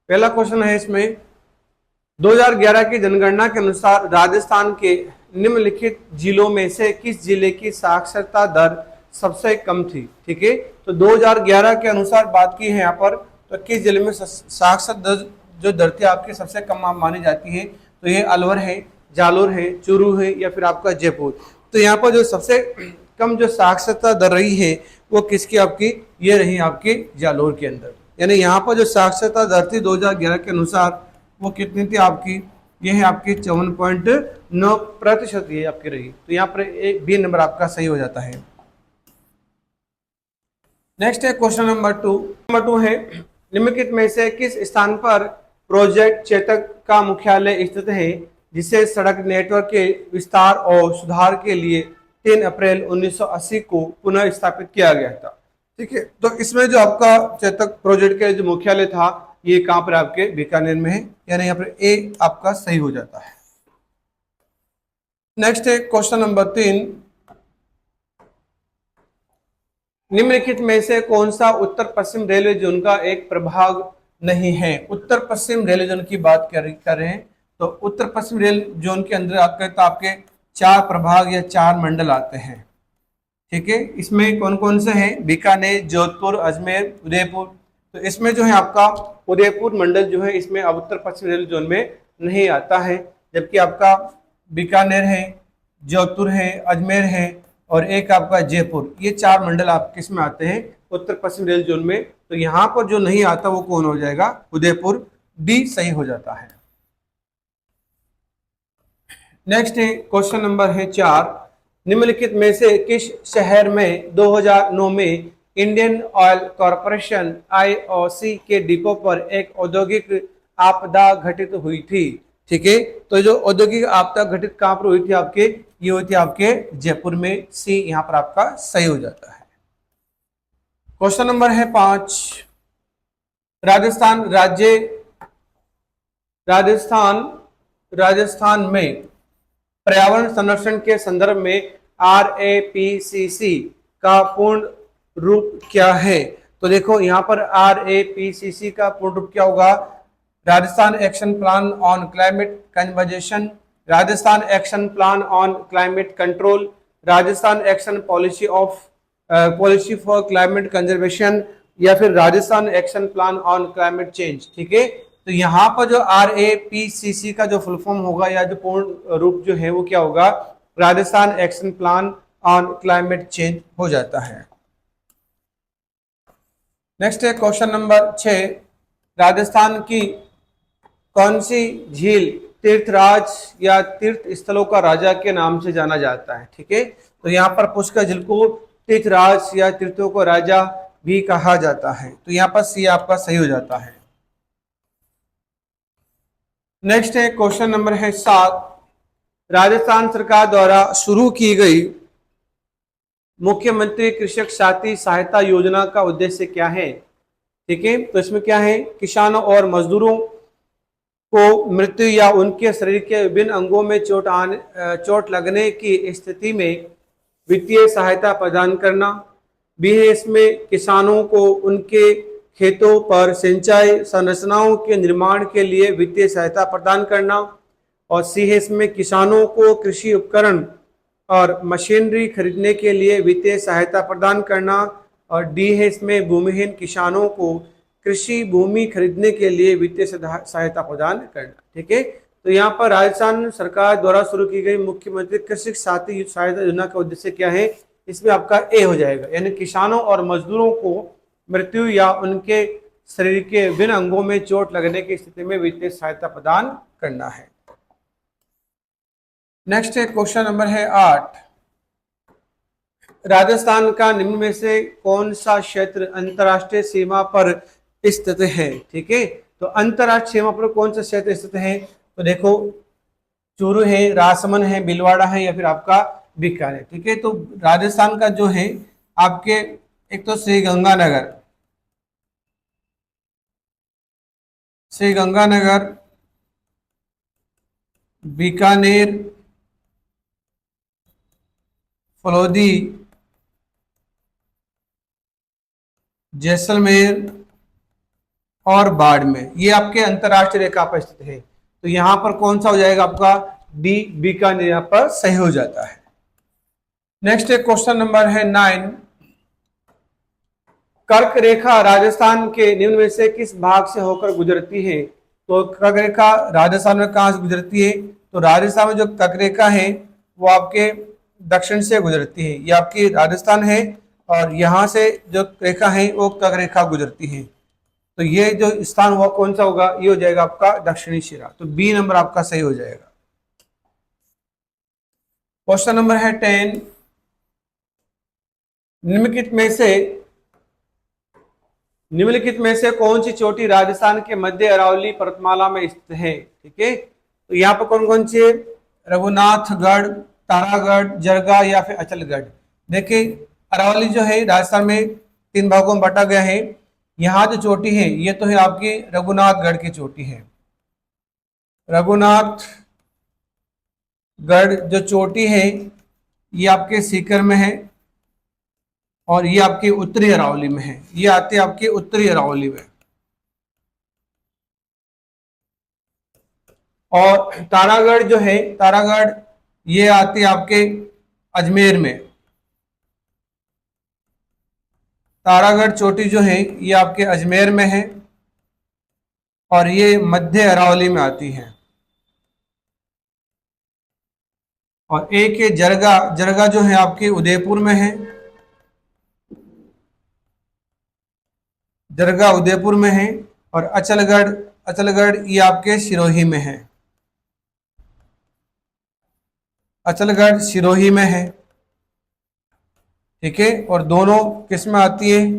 पहला क्वेश्चन है इसमें 2011 की जनगणना के अनुसार राजस्थान के निम्नलिखित जिलों में से किस जिले की साक्षरता दर सबसे कम थी। ठीक है, तो 2011 के अनुसार बात की है यहाँ पर, तो किस जिले में साक्षरता दर जो दर थी आपकी सबसे कम मानी जाती है, तो ये अलवर है, जालोर है, चूरू है या फिर आपका जयपुर। तो यहाँ पर जो सबसे कम जो साक्षरता दर रही है वो किसकी आपकी, ये रही आपकी जालोर के अंदर। यानी यहाँ पर जो साक्षरता दर थी 2011 के अनुसार वो कितनी थी आपकी, ये है आपकी 54.9% ये आपकी रही। तो यहाँ पर बी नंबर आपका सही हो जाता है। नेक्स्ट है क्वेश्चन नंबर टू है निम्नलिखित में से किस स्थान पर प्रोजेक्ट चेतक का मुख्यालय स्थित है जिसे सड़क नेटवर्क के विस्तार और सुधार के लिए 3 अप्रैल 1980 को पुनः स्थापित किया गया था। ठीक है, तो इसमें जो आपका चेतक प्रोजेक्ट का जो मुख्यालय था ये कहां पर आपके बीकानेर में है, यानी यहाँ पर ए आपका सही हो जाता है। नेक्स्ट है क्वेश्चन नंबर 3, निम्नलिखित में से कौन सा उत्तर पश्चिम रेलवे जोन का एक प्रभाग नहीं है। उत्तर पश्चिम रेलवे जोन की बात कर रहे हैं, तो उत्तर पश्चिम रेल जोन के अंदर आपके 4 प्रभाग या 4 मंडल आते हैं। ठीक है, इसमें कौन कौन से हैं, बीकानेर, जोधपुर, अजमेर, उदयपुर। तो इसमें जो है आपका उदयपुर मंडल जो है इसमें अब उत्तर पश्चिम रेल जोन में नहीं आता है, जबकि आपका बीकानेर है, जोधपुर है, अजमेर है और एक आपका जयपुर, ये 4 मंडल आप किस में आते हैं, उत्तर पश्चिम रेल जोन में। तो यहाँ पर जो नहीं आता वो कौन हो जाएगा, उदयपुर, डी सही हो जाता है। नेक्स्ट है क्वेश्चन नंबर है 4, निम्नलिखित में से किस शहर में 2009 में इंडियन ऑयल कॉरपोरेशन आईओसी के डिपो पर एक औद्योगिक आपदा घटित हुई थी। ठीक है, तो जो औद्योगिक आपदा घटित कहां पर हुई थी आपके, ये हुई थी आपके जयपुर में, सी यहां पर आपका सही हो जाता है। क्वेश्चन नंबर है 5, राजस्थान में पर्यावरण संरक्षण के संदर्भ में RAPCC का पूर्ण रूप क्या है। तो देखो यहाँ पर RAPCC का पूर्ण रूप क्या होगा, Rajasthan action plan on climate conversation, Rajasthan action plan on climate control, Rajasthan action policy for climate conservation या फिर Rajasthan action plan on climate change. ठीक है, तो यहाँ पर जो RAPCC का जो फुल फॉर्म होगा या जो पूर्ण रूप जो है वो क्या होगा, Rajasthan action plan on climate change हो जाता है। नेक्स्ट है क्वेश्चन नंबर 6, राजस्थान की कौन सी झील तीर्थराज या तीर्थ स्थलों का राजा के नाम से जाना जाता है। ठीक है, तो यहाँ पर पुष्कर झील को तीर्थराज या तीर्थों को राजा भी कहा जाता है, तो यहाँ पर सी आपका सही हो जाता है। नेक्स्ट है क्वेश्चन नंबर है 7, राजस्थान सरकार द्वारा शुरू की गई मुख्यमंत्री कृषक साथी सहायता योजना का उद्देश्य क्या है। ठीक है, तो इसमें क्या है, किसानों और मजदूरों को मृत्यु या उनके शरीर के विभिन्न अंगों में चोट लगने की स्थिति में वित्तीय सहायता प्रदान करना। भी है इसमें किसानों को उनके खेतों पर सिंचाई संरचनाओं के निर्माण के लिए वित्तीय सहायता प्रदान करना। और सी है इसमें किसानों को कृषि उपकरण और मशीनरी खरीदने के लिए वित्तीय सहायता प्रदान करना। और डी है इसमें भूमिहीन किसानों को कृषि भूमि खरीदने के लिए वित्तीय सहायता प्रदान करना। ठीक है, तो यहाँ पर राजस्थान सरकार द्वारा शुरू की गई मुख्यमंत्री कृषक साथी सहायता योजना का उद्देश्य क्या है, इसमें आपका ए हो जाएगा, यानी किसानों और मजदूरों को मृत्यु या उनके शरीर के विभिन्न अंगों में चोट लगने की स्थिति में वित्तीय सहायता प्रदान करना है। नेक्स्ट है क्वेश्चन नंबर है 8, राजस्थान का निम्न में से कौन सा क्षेत्र अंतर्राष्ट्रीय सीमा पर स्थित है। ठीक है, तो अंतर्राष्ट्रीय सीमा पर कौन सा क्षेत्र स्थित है, तो देखो चूरू है, राजसमंद है, भीलवाड़ा है या फिर आपका बीकानेर। ठीक है, तो राजस्थान का जो है आपके एक तो श्री गंगानगर, बीकानेर, फलौदी, जैसलमेर और बाड़मेर, ये आपके अंतरराष्ट्रीय रेखा पर स्थित है। तो यहां पर कौन सा हो जाएगा आपका डी, बीकानेर यहां पर सही हो जाता है। नेक्स्ट एक क्वेश्चन नंबर है 9, कर्क रेखा राजस्थान के निम्न में से किस भाग से होकर गुजरती है? तो कर्क रेखा राजस्थान में कहां से गुजरती है? तो राजस्थान में जो कर्क रेखा है वो आपके दक्षिण से गुजरती है, ये आपकी राजस्थान है और यहां से जो रेखा है वो कर्क रेखा गुजरती है। तो ये जो स्थान हुआ कौन सा होगा? ये हो जाएगा आपका दक्षिणी शिरा। तो बी नंबर आपका सही हो जाएगा। क्वेश्चन नंबर है 10, निम्नलिखित में से कौन सी चोटी राजस्थान के मध्य अरावली पर्वतमाला में स्थित है? ठीक है, तो यहाँ पर कौन कौन सी है? रघुनाथगढ़, तारागढ़, जरगा या फिर अचलगढ़। देखिए अरावली जो है राजस्थान में 3 भागों में बांटा गया है। यहाँ जो चोटी है ये तो है आपकी रघुनाथगढ़ की चोटी है। रघुनाथगढ़ जो चोटी है ये आपके सीकर में है और ये आपकी उत्तरी अरावली में है, ये आती है आपकी उत्तरी अरावली में। और तारागढ़ जो है, तारागढ़ ये आती है आपके अजमेर में। तारागढ़ चोटी जो है ये आपके अजमेर में है और ये मध्य अरावली में आती है। और एक ये जरगा, जरगा जो है आपके उदयपुर में है, जरगा उदयपुर में है। और अचलगढ़, अचलगढ़ ये आपके सिरोही में है, अचलगढ़ सिरोही में है। ठीक है, और दोनों किस में आती है?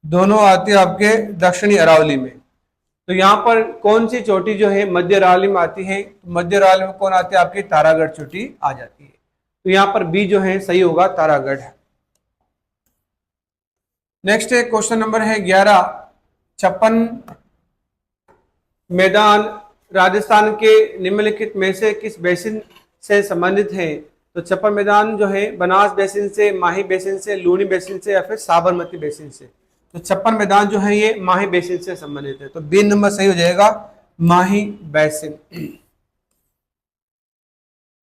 दोनों आती है आपके दक्षिणी अरावली में। तो यहाँ पर कौन सी चोटी जो है मध्य अरावली में आती है? तो मध्य अरावली में कौन आती है? आपकी तारागढ़ चोटी आ जाती है। तो यहाँ पर बी जो है सही होगा, तारागढ़। नेक्स्ट है क्वेश्चन नंबर है 11, 56 मैदान राजस्थान के निम्नलिखित में से किस बेसिन से संबंधित है? तो 56 मैदान जो है बनास बेसिन से, माही बेसिन से, लूनी बेसिन से या फिर साबरमती बेसिन से। तो 56 मैदान जो है ये माही बेसिन से संबंधित है। तो बी नंबर सही हो जाएगा, माही बेसिन।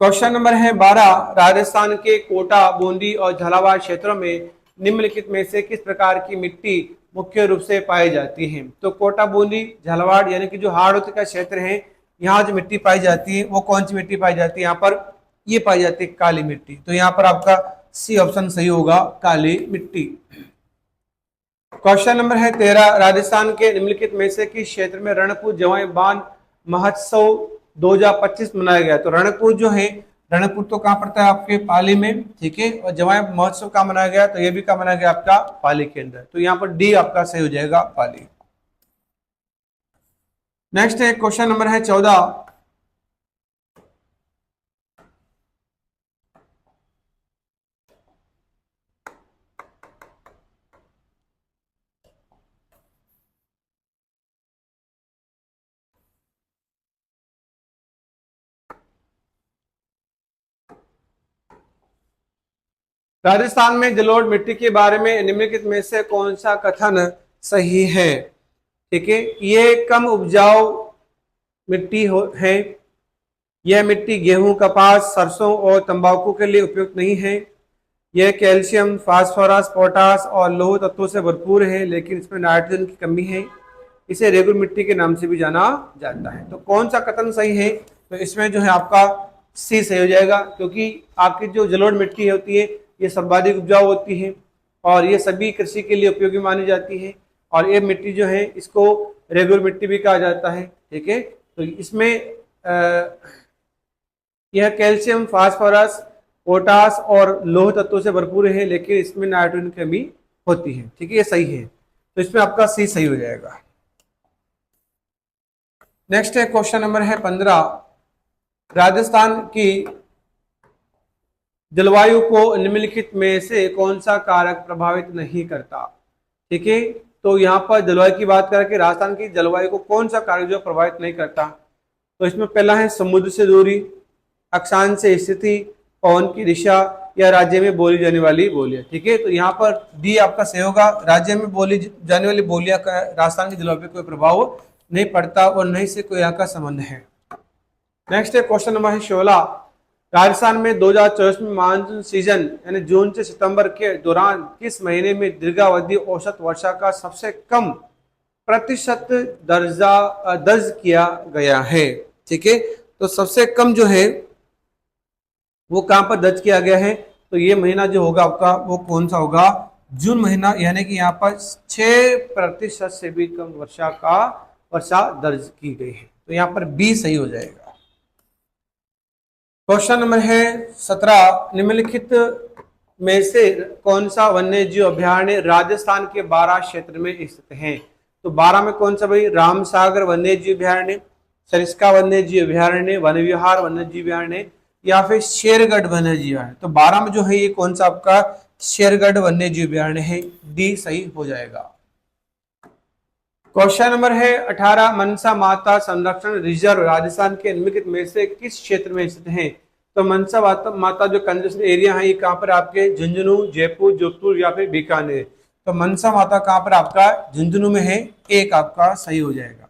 क्वेश्चन नंबर है 12, राजस्थान के कोटा, बूंदी और झालावाड़ क्षेत्रों में निम्नलिखित में से किस प्रकार की मिट्टी मुख्य रूप से पाई जाती है? तो कोटा, बूंदी, झालावाड़ यानी कि जो हाड़ौती का क्षेत्र है, यहाँ जो मिट्टी पाई जाती है वो कौन सी मिट्टी पाई जाती है? यहाँ पर ये पाई जाती है काली मिट्टी। तो यहाँ पर आपका सी ऑप्शन सही होगा, काली मिट्टी। क्वेश्चन नंबर है 13, राजस्थान के निम्नलिखित में से किस क्षेत्र में रणकपुर जवाई बांध महोत्सव 2025 मनाया गया? तो रणकपुर जो है, रणकपुर तो कहाँ पड़ता है? आपके पाली में। ठीक है, और जवाई महोत्सव कहाँ मनाया गया? तो ये भी कहाँ मनाया गया? आपका पाली के अंदर। तो यहाँ पर डी आपका सही हो जाएगा, पाली। नेक्स्ट है क्वेश्चन नंबर है 14, राजस्थान में जलोढ़ मिट्टी के बारे में निम्नलिखित में से कौन सा कथन सही है? ठीक है, ये कम उपजाऊ मिट्टी है, यह मिट्टी गेहूं, कपास, सरसों और तंबाकू के लिए उपयुक्त नहीं है, यह कैल्शियम, फास्फोरस, पोटास और लौह तत्वों से भरपूर है लेकिन इसमें नाइट्रोजन की कमी है, इसे रेगुर मिट्टी के नाम से भी जाना जाता है। तो कौन सा कथन सही है? तो इसमें जो है आपका सी सही हो जाएगा, क्योंकि आपकी जो जलोढ़ मिट्टी होती है ये सर्वाधिक उपजाऊ होती है और ये सभी कृषि के लिए उपयोगी मानी जाती है। और ये मिट्टी जो है इसको रेगुलर मिट्टी भी कहा जाता है। ठीक है, तो इसमें यह कैल्शियम, फास्फोरस, पोटास और लौह तत्वों से भरपूर है लेकिन इसमें नाइट्रोजन की कमी होती है। ठीक है, ये सही है, तो इसमें आपका सी सही हो जाएगा। नेक्स्ट है क्वेश्चन नंबर है 15, राजस्थान की जलवायु को निम्नलिखित में से कौन सा कारक प्रभावित नहीं करता? ठीक है, तो यहाँ पर जलवायु की बात करके राजस्थान की जलवायु को कौन सा कारक जो प्रभावित नहीं करता? तो इसमें पहला है समुद्र से दूरी, अक्षांश से स्थिति, पवन की दिशा, या राज्य में बोली जाने वाली बोलियां। ठीक है, तो यहाँ पर डी आपका सही होगा। राज्य में बोली जाने वाली बोलियां का राजस्थान के जिलों पर कोई प्रभाव नहीं पड़ता और नहीं से कोई यहाँ का संबंध है। नेक्स्ट है क्वेश्चन नंबर है 16। राजस्थान में 2024 में मानसून सीजन यानी जून से सितंबर के दौरान किस महीने में दीर्घावधि औसत वर्षा का सबसे कम प्रतिशत दर्ज किया गया है? ठीक है, तो सबसे कम जो है वो कहां पर दर्ज किया गया है? तो ये महीना जो होगा आपका वो कौन सा होगा? जून महीना, यानी कि यहाँ पर 6% से भी कम वर्षा दर्ज की गई है। तो यहाँ पर बी सही हो जाएगा। क्वेश्चन नंबर है 17। निम्नलिखित में से कौन सा वन्य जीव अभयारण्य राजस्थान के 12 क्षेत्र में स्थित है? तो 12 में कौन सा भाई? रामसागर वन्य जीव अभयारण्य, सरिस्का वन्य जीव अभयारण्य, वन विहार वन्य जीव अभयारण्य या फिर शेरगढ़ वन्य जीव अभयारण्य। तो 12 में जो है ये कौन सा आपका शेरगढ़ वन्य जीव अभयारण्य है। डी सही हो जाएगा। क्वेश्चन नंबर है 18। मनसा माता संरक्षण रिजर्व राजस्थान के निम्नलिखित में से किस क्षेत्र में स्थित है? तो मनसा माता जो कंजर्वेशन एरिया है ये कहां पर आपके? झुंझुनू, जयपुर, जोधपुर या फिर बीकानेर। तो मनसा माता कहां पर आपका? झुंझुनू में है। एक आपका सही हो जाएगा।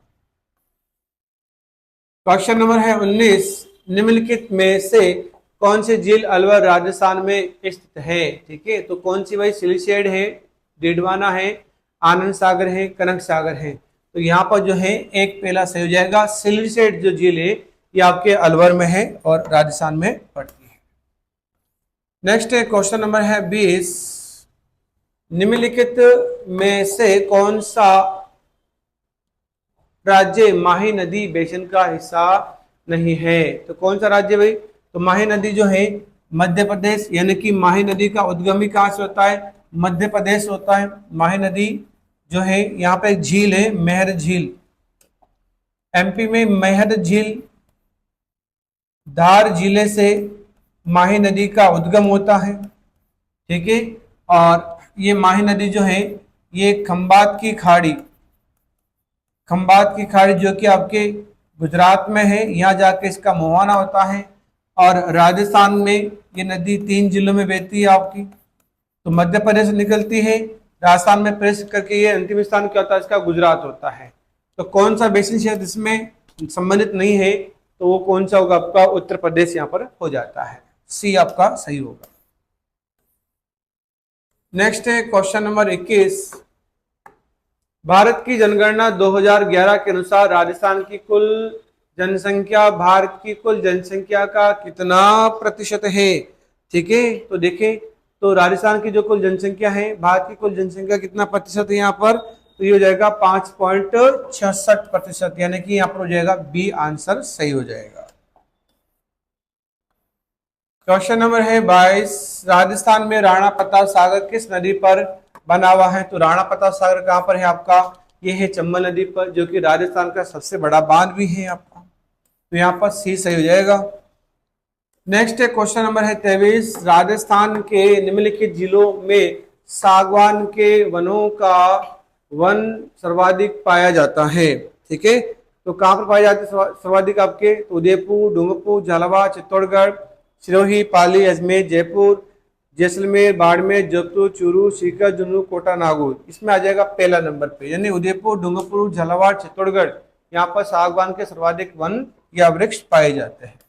क्वेश्चन नंबर है 19। निम्नलिखित में से कौन सी झील अलवर राजस्थान में स्थित है? ठीक है, तो कौन सी भाई? सिलिसेड है, डिडवाना है, आनंद सागर है, कनक सागर है। तो यहाँ पर जो है एक पहला सही हो जाएगा। सिलिसेड जो झील है ये आपके अलवर में है और राजस्थान में पड़ती है। नेक्स्ट है क्वेश्चन नंबर है 20। निम्नलिखित में से कौन सा राज्य माही नदी बेसिन का हिस्सा नहीं है? तो कौन सा राज्य भाई? तो माही नदी जो है मध्य प्रदेश, यानी कि माही नदी का उद्गम कहां से होता है? मध्य प्रदेश होता है। माही नदी जो है यहाँ पे एक झील है, मेहर झील। एमपी में मेहर झील, धार जिले से माही नदी का उद्गम होता है। ठीक है, और ये माही नदी जो है ये खंबात की खाड़ी जो कि आपके गुजरात में है, यहाँ जाके इसका मुहाना होता है। और राजस्थान में ये नदी 3 जिलों में बहती है आपकी। तो मध्य प्रदेश से निकलती है, राजस्थान में प्रेस करके ये अंतिम स्थान क्या होता है? इसका गुजरात होता है। तो कौन सा बेसिन क्षेत्र इसमें संबंधित नहीं है? तो वो कौन सा होगा आपका? उत्तर प्रदेश यहाँ पर हो जाता है। सी आपका सही होगा। नेक्स्ट है क्वेश्चन नंबर 21। भारत की जनगणना 2011 के अनुसार राजस्थान की कुल जनसंख्या भारत की कुल जनसंख्या का कितना प्रतिशत है? ठीक है, तो देखें तो राजस्थान की जो कुल जनसंख्या है, भारत की कुल जनसंख्या कितना प्रतिशत है यहाँ पर? तो ये हो जाएगा 5.66%, यानी कि यहाँ पर हो जाएगा बी आंसर सही हो जाएगा। क्वेश्चन नंबर है 22। राजस्थान में राणा प्रताप सागर किस नदी पर बना हुआ है? तो राणा प्रताप सागर कहां पर है आपका? ये है चंबल नदी पर, जो कि राजस्थान का सबसे बड़ा बांध भी है आपका। तो यहाँ पर सी सही हो जाएगा। नेक्स्ट है क्वेश्चन नंबर है 23। राजस्थान के निम्नलिखित जिलों में सागवान के वनों का वन सर्वाधिक पाया जाता है। ठीक है, तो कहां पर पाए जाते हैं सर्वाधिक आपके? तो उदयपुर, डूंगरपुर, झालावाड़, चित्तौड़गढ़, सिरोही, पाली, अजमेर, जयपुर, जैसलमेर, बाड़मेर, जोधपुर, चूरू, सीकर, झुंझुनू, कोटा, नागौर। इसमें आ जाएगा पहला नंबर पे, यानी उदयपुर, डूंगरपुर, झालावाड़, चित्तौड़गढ़। यहाँ पर सागवान के सर्वाधिक वन या वृक्ष पाए जाते हैं।